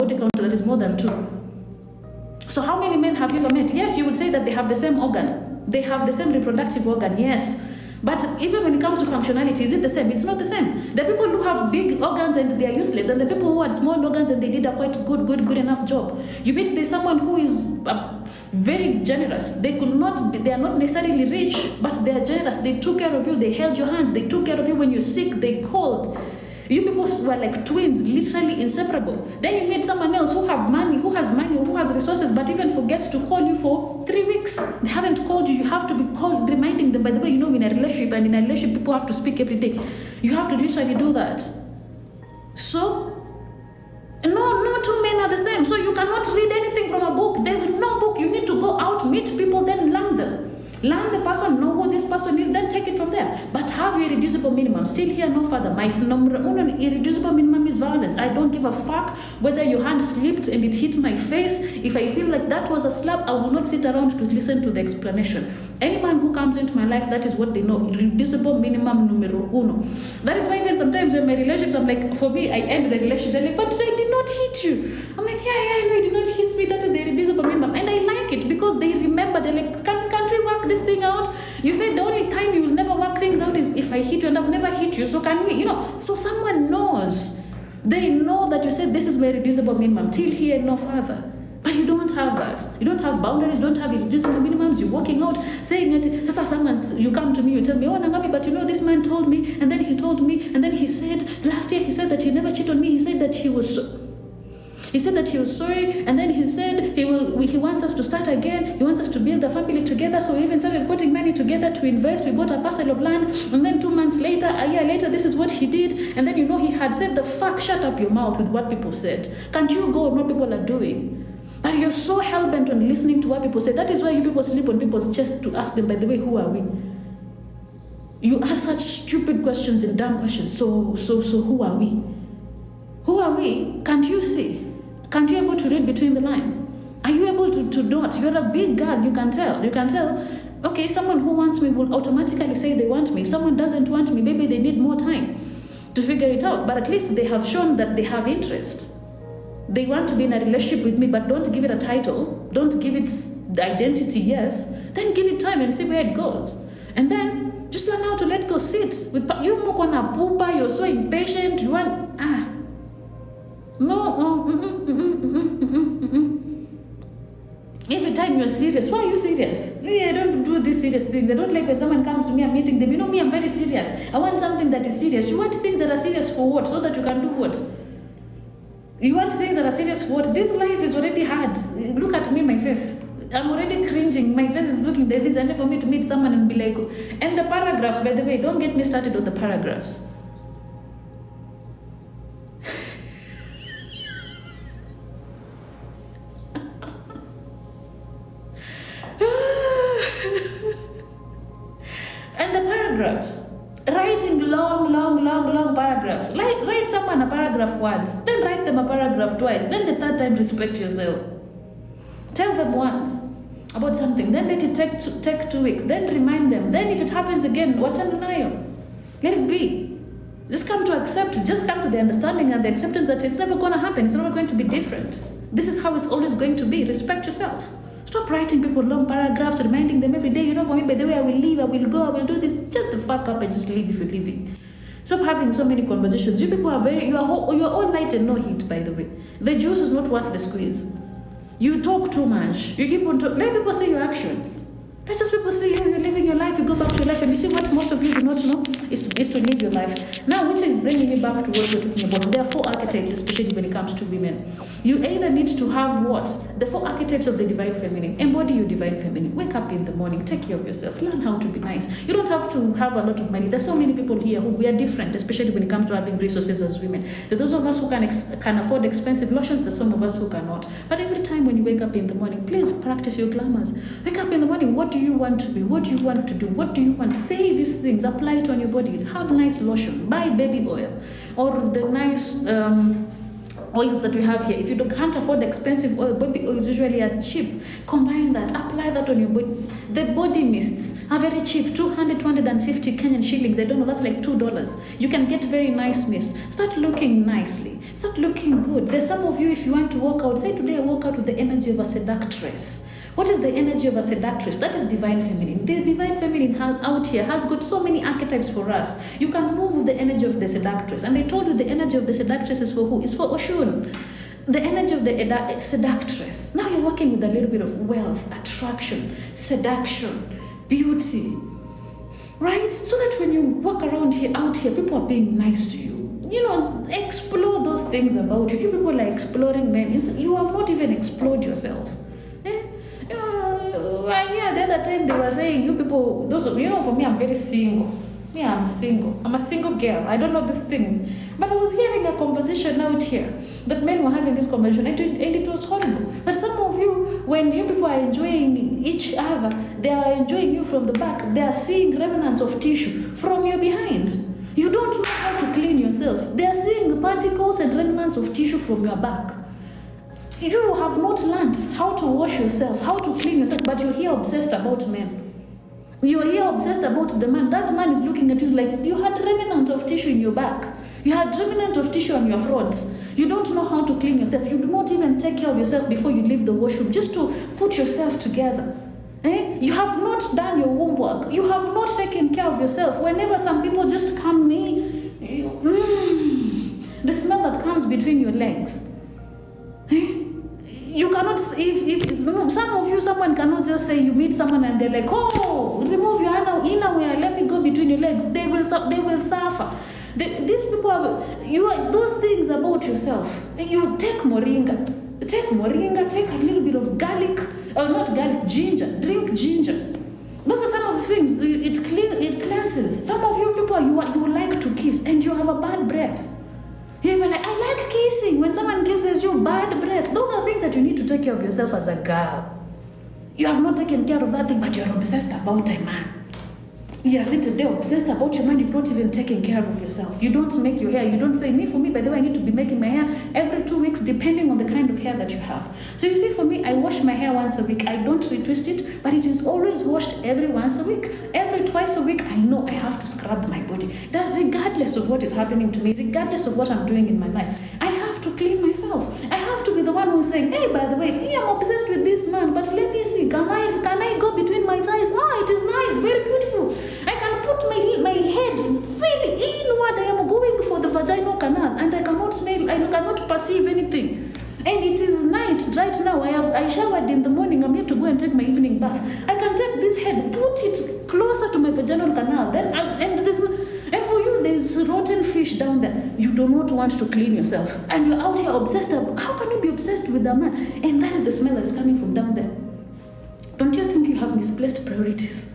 body count that is more than 2. So how many men have you ever met? Yes, you would say that they have the same organ. They have the same reproductive organ, yes. But even when it comes to functionality, is it the same? It's not the same. The people who have big organs and they are useless, and the people who had small organs and they did a quite good enough job. You meet there's someone who is very generous. They are not necessarily rich, but they are generous. They took care of you. They held your hands. They took care of you when you're sick. They called. You people were like twins, literally inseparable. Then you meet someone else who has money, who has resources, but even forgets to call you for 3 weeks. They haven't called you. You have to be called, reminding them. By the way, you know, in a relationship, people have to speak every day. You have to literally do that. So, no two men are the same. So you cannot read anything from a book. There's no book. You need to go out, meet people, then learn them. Learn the person, know who this person is, then take it from there. But have your irreducible minimum. Still here, no further. My number one irreducible minimum is violence. I don't give a fuck whether your hand slipped and it hit my face. If I feel like that was a slap, I will not sit around to listen to the explanation. Any man who comes into my life, that is what they know. Irreducible minimum numero uno. That is why even sometimes in my relationships, I'm like, for me, I end the relationship. They're like, but I did not hit you. I'm like, yeah, I know you did not hit me. That is the irreducible minimum. And I like it because they remember. They're like, can't we work this thing out? You said the only time you will never work things out is if I hit you, and I've never hit you. So can we, so someone knows. They know that you said this is my irreducible minimum. Till here, no further. But you don't have that. You don't have boundaries, don't have irreducible minimums. You're walking out saying it. Just as someone, you come to me, you tell me, oh, Nangami, but this man told me, and then he told me, and then he said, last year he said that he never cheated on me. He said that he was sorry, and then he said he wants us to start again. He wants us to build a family together. So we even started putting money together to invest. We bought a parcel of land, and then 2 months later, a year later, this is what he did. And then he had said the fuck, shut up your mouth with what people said. Can't you go on what people are doing? But you're so hell-bent on listening to what people say. That is why you people sleep on people's chests to ask them, by the way, who are we? You ask such stupid questions and dumb questions. So who are we? Who are we? Can't you see? Can't you able to read between the lines? Are you able to not? You're a big girl, you can tell. You can tell, okay, someone who wants me will automatically say they want me. If someone doesn't want me, maybe they need more time to figure it out. But at least they have shown that they have interest. They want to be in a relationship with me, but don't give it a title. Don't give it the identity, yes. Then give it time and see where it goes. And then just learn how to let go. Sit. With you mukona pupa, you're so impatient. You want, Every time you're serious. Why are you serious? I don't do these serious things. I don't like when someone comes to me, I'm meeting them. You know me, I'm very serious. I want something that is serious. You want things that are serious for what? So that you can do what? You want things that are serious for what? This life is already hard. Look at me, my face. I'm already cringing. My face is looking like this. And for me to meet someone and be like, and the paragraphs, by the way, don't get me started on the paragraphs. And the paragraphs, writing long paragraphs. Write someone a paragraph once, then write them a paragraph twice, then the third time respect yourself. Tell them once about something, then let it take 2 weeks, then remind them. Then if it happens again, wachana nayo. Let it be. Just come to the understanding and the acceptance that it's never going to happen. It's never going to be different. This is how it's always going to be. Respect yourself. Stop writing people long paragraphs, reminding them every day, for me, by the way, I will leave, I will go, I will do this. Shut the fuck up and just leave if you're leaving. Stop having so many conversations. You people you're all light and no heat, by the way. The juice is not worth the squeeze. You talk too much. You keep on talking. Let people see your actions. Let just people see you, you're living your life, you go back to your life, and you see what most of you do not know is to live your life. Now, which is bringing me back to what we're talking about. There are 4 archetypes, especially when it comes to women. You either need to have what? The 4 archetypes of the divine feminine. Embody your divine feminine. Wake up in the morning, take care of yourself, learn how to be nice. You don't have to have a lot of money. There's so many people here who we are different, especially when it comes to having resources as women. There are those of us who can afford expensive lotions, there's some of us who cannot. But every time when you wake up in the morning, please practice your glamours. Wake up in the morning, what do you want to be? What do you want to do? What do you want? Say these things, apply it on your body. Have nice lotion, buy baby oil, or the nice oils that we have here. If you can't afford expensive oil, baby oils usually are cheap. Combine that, apply that on your body. The body mists are very cheap, 200, 250 Kenyan shillings. I don't know, that's like $2. You can get very nice mist. Start looking nicely. Start looking good. There's some of you, if you want to walk out, say today I walk out with the energy of a seductress. What is the energy of a seductress? That is divine feminine. The divine feminine has got so many archetypes for us. You can move with the energy of the seductress. And I told you the energy of the seductress is for who? It's for Oshun. The energy of the seductress. Now you're working with a little bit of wealth, attraction, seduction, beauty. Right? So that when you walk around here, out here, people are being nice to you. You know, explore those things about you. You people are exploring men. You have not even explored yourself. Yes? Yeah, the other time they were saying, you people, for me, I'm very single. Yeah, I'm single. I'm a single girl. I don't know these things. But I was hearing a conversation out here that men were having this conversation, and it was horrible. But some of you, when you people are enjoying each other, they are enjoying you from the back. They are seeing remnants of tissue from your behind. You don't know how to clean yourself. They are seeing particles and remnants of tissue from your back. You have not learned how to wash yourself, how to clean yourself, but you're here obsessed about men. You're here obsessed about the man. That man is looking at you like you had remnant of tissue in your back. You had remnant of tissue on your front. You don't know how to clean yourself. You do not even take care of yourself before you leave the washroom, just to put yourself together. You have not done your homework. You have not taken care of yourself. Whenever some people just come in, the smell that comes between your legs. You cannot, if some of you, someone cannot just say you meet someone and they're like, oh, remove your innerwear, let me go between your legs. They will suffer. These people those things about yourself. You take moringa, take a little bit of garlic, or not garlic, ginger. Drink ginger. Those are some of the things. It cleanses. Some of you people, you like to kiss and you have a bad breath. You were like, I like kissing. When someone kisses you, bad breath. Those are things that you need to take care of yourself as a girl. You have not taken care of that thing, but you're obsessed about a man. You're sitting there obsessed about your man. You've not even taken care of yourself. You don't make your hair. You don't say, for me, by the way, I need to be making my hair every 2 weeks, depending on the kind of hair that you have. So you see, for me, I wash my hair once a week. I don't retwist it, but it is always washed every once a week. Every twice a week, I know I have to scrub my body. That regardless of what is happening to me, regardless of what I'm doing in my life, I have to clean myself. I have to be the one who's saying, hey, by the way, I'm obsessed with this man, but let me see, can I go between my thighs? Oh, it is nice, very beautiful. I can put my head very inward. I am going for the vaginal canal, and I cannot smell, I cannot perceive anything. And it is night right now. I showered in the morning. I'm here to go and take my evening bath. I can take this head, put it closer to my vaginal canal. And for you, there's rotten fish down there. You do not want to clean yourself, and you're out here obsessed. How can you be obsessed with a man? And that is the smell that's coming from down there. Don't you think you have misplaced priorities?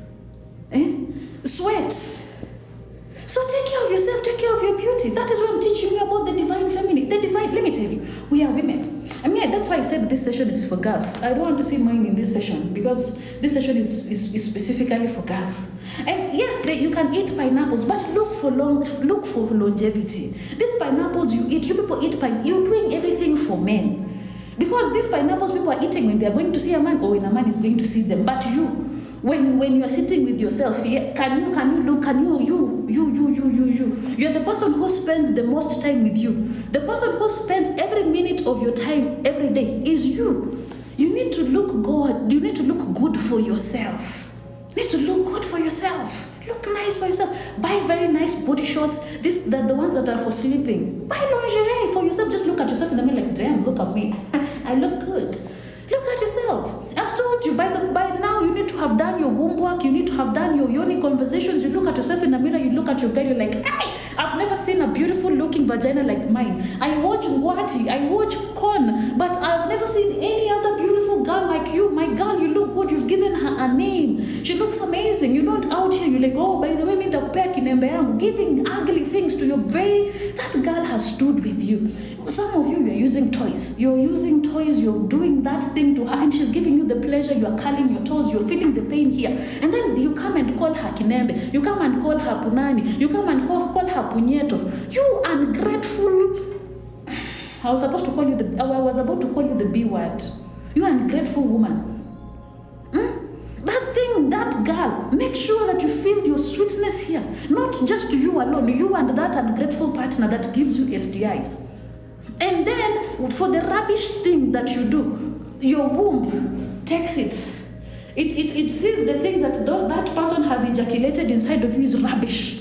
Sweat. So take care of yourself, take care of your beauty. That is what I'm teaching you about the divine feminine. Let me tell you, we are women. That's why I said this session is for girls. I don't want to see mine in this session, because this session is specifically for girls. And yes, you can eat pineapples, but look for longevity. These pineapples you eat, you people eat you're doing everything for men. Because these pineapples people are eating when they're going to see a man, or when a man is going to see them. But you, when you are you're with yourself, you're the person who spends the most time with you. The person who spends every minute of your time every day is you. You need to look good. You need to look good for yourself. You need to look good for yourself. Look nice for yourself. Buy very nice body shorts. The ones that are for sleeping. Buy lingerie for yourself. Just look at yourself in the mirror like, damn, look at me. I look good. Look at yourself. I've told you, by now you need to have done your homework. You need to have done your yoni conversations. You look at yourself in the mirror. You look at your guy. You're like, hey, I've never seen a beautiful looking vagina like mine. I watch Wati. I watch Con. But I've never seen any other beautiful girl like you. My girl, you look good. You've given her a name. She looks amazing. You don't out here. You're like, oh, by the way, giving ugly things to your that girl has stood with you. Some of you are using toys. You're using toys. You're doing that thing to her, and she's giving you the pleasure. You are curling your toes. You're feeling the pain here, and then you come and call her Kinembe. You come and call her Punani. You come and call her Punyeto. You ungrateful. I was about to call you the B word. You ungrateful woman. That thing, that girl, make sure that you feel your sweetness here. Not just you alone, you and that ungrateful partner that gives you STIs. And then, for the rubbish thing that you do, your womb takes it. It sees the things that person has ejaculated inside of you is rubbish.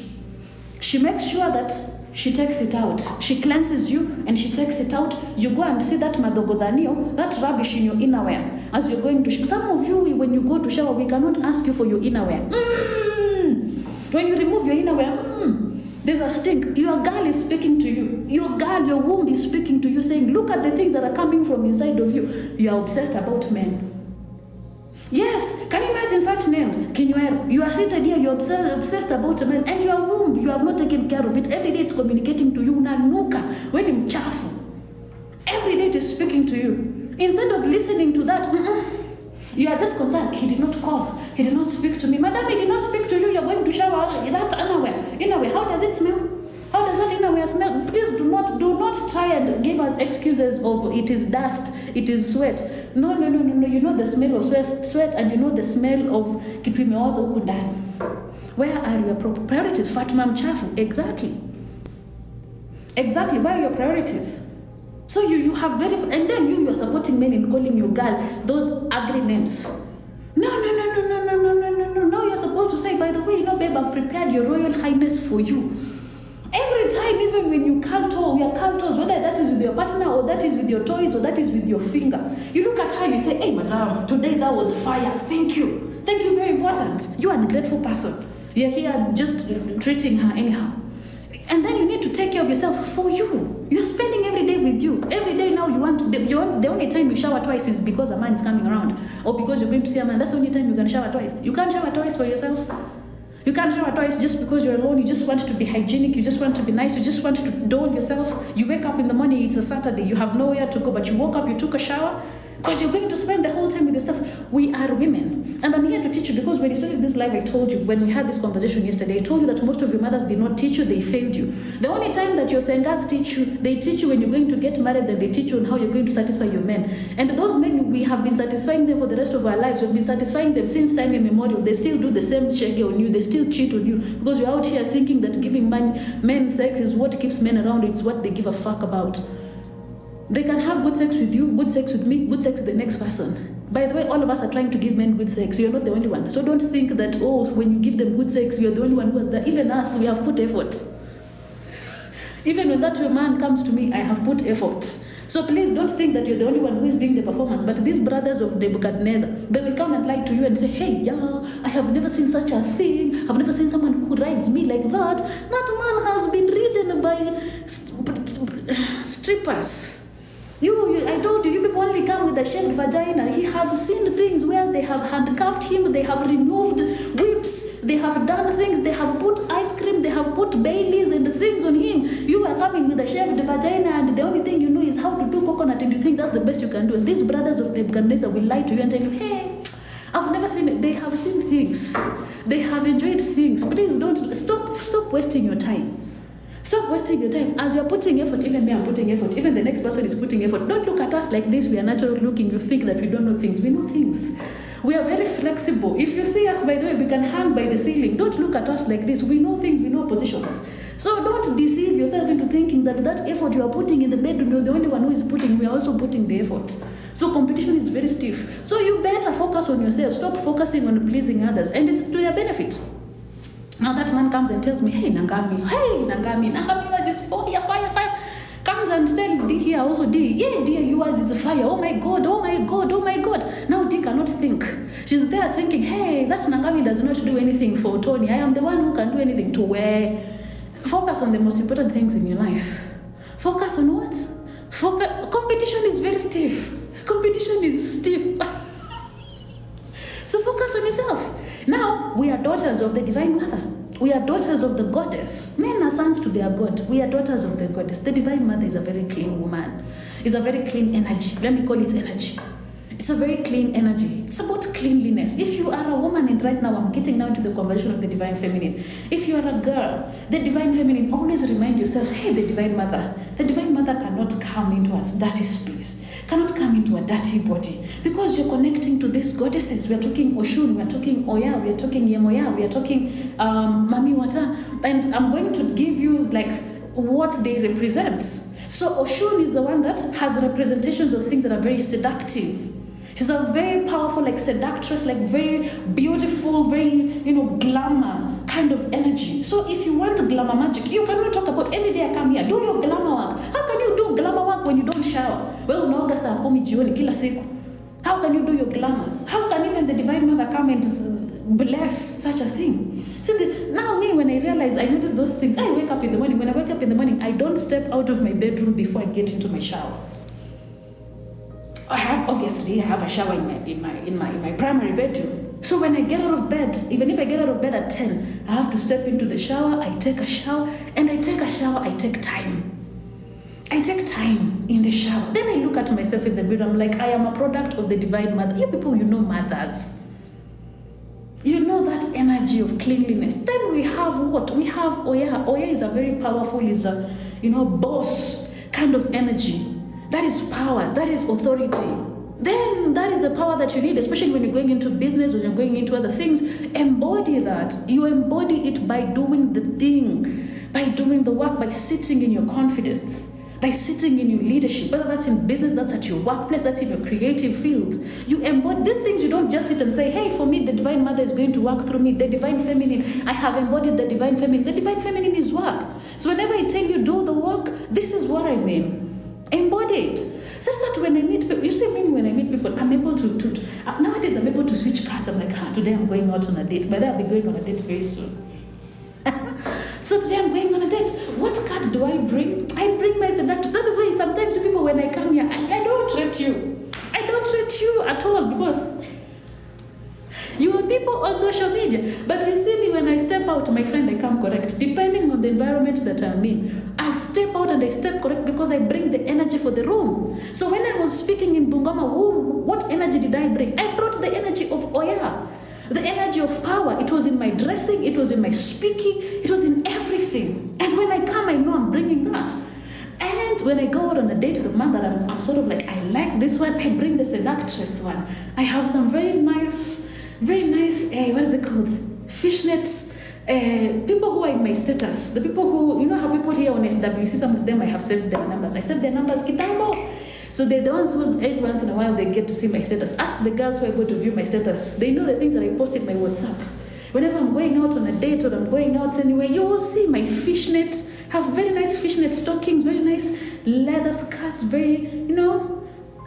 She makes sure that she takes it out. She cleanses you and she takes it out. You go and see that madogodhanio, that rubbish in your innerwear. As you're going to some of you, when you go to shower, we cannot ask you for your innerwear. When you remove your innerwear, there's a stink. Your girl is speaking to you. Your womb is speaking to you, saying, look at the things that are coming from inside of you. You are obsessed about men. Yes, can you imagine such names? Kinyweru. You are seated here, you're obsessed about men, and your womb, you have not taken care of it. Every day it's communicating to you. Unanuka, when you mchafu. Every day it is speaking to you. Instead of listening to that, you are just concerned. He did not call. He did not speak to me. Madam, he did not speak to you. You're going to shower that innerwear. How does it smell? How does that innerwear smell? Please do not try and give us excuses of it is dust, it is sweat. No. You know the smell of sweat, and you know the smell of kitu imeoza huku ndani. Where are your priorities? Fatuma mchafu. Exactly. Where are your priorities? So you have and then you are supporting men in calling your girl those ugly names. No. Now you're supposed to say, by the way, babe, I've prepared your royal highness for you. Every time, even when you curl toes, whether that is with your partner or that is with your toys or that is with your finger, you look at her, you say, hey, madam, today that was fire. Thank you. Very important. You are an ungrateful person. You're here just treating her anyhow. And then you need to take care of yourself for you. You're spending every day with you. Every day now the only time you shower twice is because a man is coming around or because you're going to see a man. That's the only time you can shower twice. You can't shower twice for yourself. You can't shower twice just because you're alone. You just want to be hygienic. You just want to be nice. You just want to doll yourself. You wake up in the morning, it's a Saturday. You have nowhere to go, but you woke up, you took a shower because you're going to spend the whole time with yourself. We are women. And I'm here to teach you because when you started this live, I told you, when we had this conversation yesterday, I told you that most of your mothers did not teach you, they failed you. The only time that your sengas teach you, they teach you when you're going to get married, and they teach you on how you're going to satisfy your men. And those men, we have been satisfying them for the rest of our lives. We've been satisfying them since time immemorial. They still do the same shege on you. They still cheat on you because you're out here thinking that giving men sex is what keeps men around. It's what they give a fuck about. They can have good sex with you, good sex with me, good sex with the next person. By the way, all of us are trying to give men good sex. You're not the only one. So don't think that, when you give them good sex, you're the only one who has done. Even us, we have put efforts. Even when that man comes to me, I have put efforts. So please don't think that you're the only one who is doing the performance. But these brothers of Nebuchadnezzar, they will come and lie to you and say, hey, I have never seen such a thing. I've never seen someone who rides me like that. That man has been ridden by strippers. I told you people only come with a shaved vagina. He has seen things where they have handcuffed him, they have removed whips, they have done things, they have put ice cream, they have put Baileys and things on him. You are coming with a shaved vagina, and the only thing you know is how to do coconut, and you think that's the best you can do. And these brothers of Nebuchadnezzar will lie to you and tell you, hey, I've never seen it. They have seen things. They have enjoyed things. Please don't stop wasting your time. Stop wasting your time. As you're putting effort, even me, I'm putting effort. Even the next person is putting effort. Don't look at us like this. We are natural looking. You think that we don't know things. We know things. We are very flexible. If you see us, by the way, we can hang by the ceiling. Don't look at us like this. We know things. We know positions. So don't deceive yourself into thinking that effort you are putting in the bedroom, you're the only one who is putting. We are also putting the effort. So competition is very stiff. So you better focus on yourself. Stop focusing on pleasing others. And it's to their benefit. Now that man comes and tells me, hey, Nangami was this fire. Comes and tells D here also, D, yeah, dear, yours is a fire. Oh my God. Now D cannot think. She's there thinking, hey, that Nangami does not do anything for Tony. I am the one who can do anything to wear. Focus on the most important things in your life. Focus on what? Competition is very stiff. So focus on yourself. Now, we are daughters of the Divine Mother. We are daughters of the Goddess. Men are sons to their God. We are daughters of the Goddess. The Divine Mother is a very clean woman. It's a very clean energy. Let me call it energy. It's a very clean energy. It's about cleanliness. If you are a woman, and right now I'm getting now into the conversion of the divine feminine. If you are a girl, the divine feminine, always remind yourself, hey, the divine mother cannot come into a dirty space, cannot come into a dirty body, because you're connecting to these goddesses. We are talking Oshun, we are talking Oya, we are talking Yemoya, we are talking Mami Wata, and I'm going to give you like what they represent. So Oshun is the one that has representations of things that are very seductive. She's a very powerful, like seductress, like very beautiful, very, glamour kind of energy. So if you want glamour magic, you cannot talk about every day I come here, do your glamour work. How can you do glamour work when you don't shower? Well, unaoga saa 10 jioni kila siku. How can you do your glamours? How can even the divine mother come and bless such a thing? See, now me, when I realize, I notice those things. I wake up in the morning. When I wake up in the morning, I don't step out of my bedroom before I get into my shower. I have a shower in my primary bedroom. So when I get out of bed, even if I get out of bed at 10, I have to step into the shower, I take a shower, and I take time. I take time in the shower. Then I look at myself in the mirror, I'm like, I am a product of the divine mother. You people, mothers. You know that energy of cleanliness. Then we have what? We have Oya. Oya is a very powerful, boss kind of energy. That is power, that is authority. Then that is the power that you need, especially when you're going into business, when you're going into other things. Embody that. You embody it by doing the thing, by doing the work, by sitting in your confidence, by sitting in your leadership, whether that's in business, that's at your workplace, that's in your creative field. You embody these things. You don't just sit and say, hey, for me, the divine mother is going to work through me. The divine feminine, I have embodied the divine feminine. The divine feminine is work. So whenever I tell you do the work, this is what I mean. Embody it. Such that when I meet people, you see me when I meet people, I'm able to nowadays I'm able to switch cards. I'm like, today I'm going out on a date. By the way, I'll be going on a date very soon. So today I'm going on a date. What card do I bring? I bring my seductress. That is why sometimes people, when I come here, I don't treat you. I don't treat you at all, because you are people on social media. But you see me when I step out, my friend, I come correct. Depending on the environment that I'm in, I step out and I step correct because I bring the energy for the room. So when I was speaking in Bungoma, what energy did I bring? I brought the energy of Oya, the energy of power. It was in my dressing, it was in my speaking, it was in everything. And when I come, I know I'm bringing that. And when I go out on a date with a man that I'm sort of like, I like this one, I bring the seductress one. I have some very nice, what is it called? Fishnets. People who are in my status, the people who, how people here on FWC, some of them I have saved their numbers. I saved their numbers, kitambo. So they're the ones who every once in a while they get to see my status. Ask the girls who are able to view my status. They know the things that I post in my WhatsApp. Whenever I'm going out on a date or I'm going out anywhere, you will see my fishnets. Have very nice fishnet stockings, very nice leather skirts, very,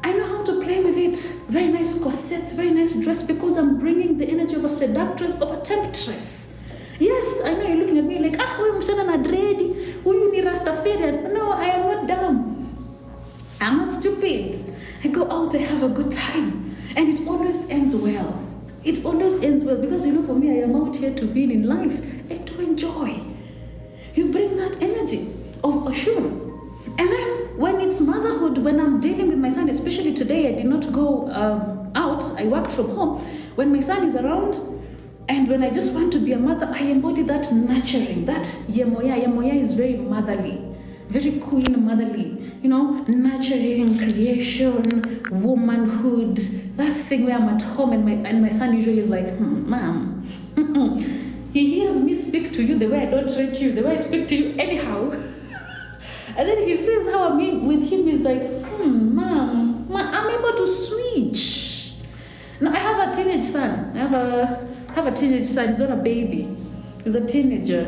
I know how to play with it. Very nice corsets, very nice dress, because I'm bringing the energy of a seductress, of a temptress. Yes, I know you're looking at me like, huyu msichana na dread, huyu ni Rastafarian. No, I am not dumb. I'm not stupid. I go out, I have a good time. And it always ends well. It always ends well because, for me, I am out here to win in life and to enjoy. You bring that energy of Oshun. And then when it's motherhood, when I'm dealing with my son, especially today, I did not go out. I worked from home. When my son is around, and when I just want to be a mother, I embody that nurturing, that Yemoya. Yemoya is very motherly, very queen motherly, nurturing, creation, womanhood, that thing where I'm at home and my son usually is like, ma'am. He hears me speak to you the way I don't treat you, the way I speak to you anyhow. And then he sees how I'm with him, he's like, ma'am, I'm able to switch. Now I have a teenage son. I have a teenage son. He's not a baby. He's a teenager.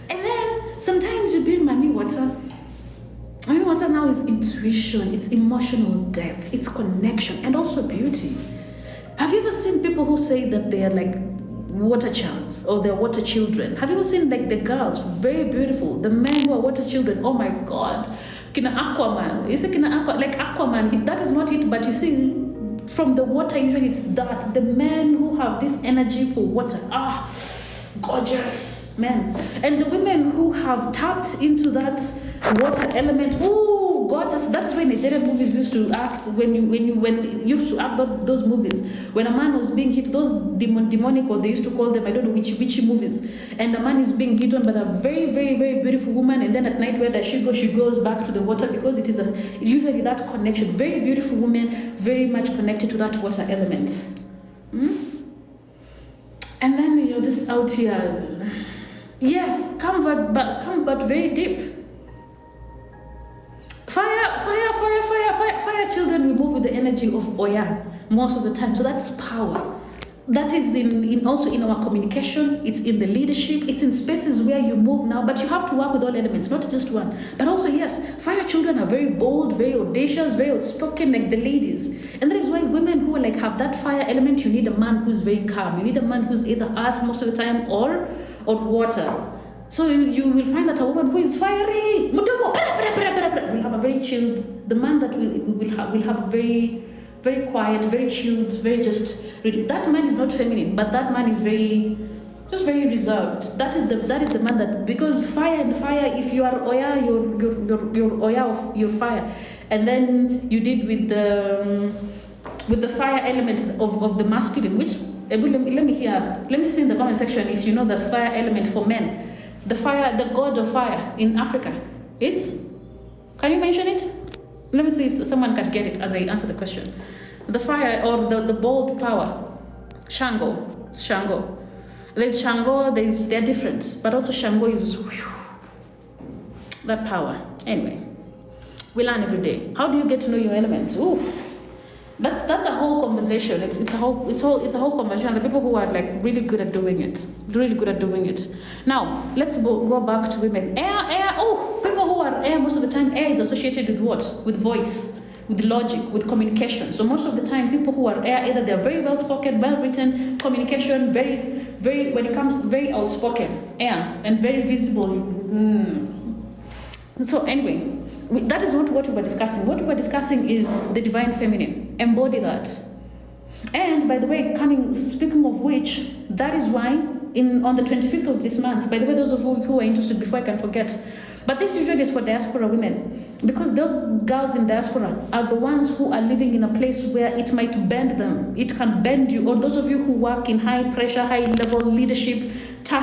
And then sometimes you bring Mami Wata. Mami Wata now is intuition, it's emotional depth, it's connection, and also beauty. Have you ever seen people who say that they are like water childs or they're water children? Have you ever seen like the girls, very beautiful, the men who are water children? Oh my God, Kina Aquaman. You say Kina Aquaman, like Aquaman, that is not it, but you see, from the water, usually it's that. The men who have this energy for water, gorgeous men. And the women who have tapped into that water element, goddess. That's why Nigerian movies used to act when you used to act those movies. When a man was being hit, those demonic, or they used to call them, I don't know which witchy movies, and the man is being hit on by a very, very, very beautiful woman, and then at night, where does she go? She goes back to the water, because it is usually that connection. Very beautiful woman, very much connected to that water element. And then you're just out here. Yes, come but very deep. Fire children, we move with the energy of Oya most of the time. So that's power. That is also in our communication, it's in the leadership, it's in spaces where you move now, but you have to work with all elements, not just one. But also, yes, fire children are very bold, very audacious, very outspoken, like the ladies. And that is why women who have that fire element, you need a man who's very calm. You need a man who's either earth most of the time or water. So you will find that a woman who is fiery, will have a very chilled, the man that will have a very, very quiet, very chilled, very just, that man is not feminine, but that man is very reserved. That is the man that, because fire, if you are Oya, you're Oya of your fire. And then you did with the fire element of the masculine, which, let me see in the comment section if you know the fire element for men. The god of fire in Africa. Can you mention it? Let me see if someone can get it as I answer the question. The fire, or the bold power. Shango. There's Shango, they're different. But also Shango is that power. Anyway, we learn every day. How do you get to know your elements? Ooh. That's a whole conversation. It's a whole conversation. The people who are really good at doing it. Now let's go back to women. Air. Oh, people who are air, most of the time air is associated with what? With voice, with logic, with communication. So most of the time, people who are air, either they're very well spoken, well written, communication, very, very, when it comes to very outspoken, air, and very visible. So anyway. That is not what we were discussing. What we were discussing is the divine feminine. Embody that. And by the way, speaking of which, that is why on the 25th of this month, by the way, those of you who are interested, before I can forget, but this usually is for diaspora women, because those girls in diaspora are the ones who are living in a place where it might bend them. It can bend you. Or those of you who work in high pressure, high level leadership,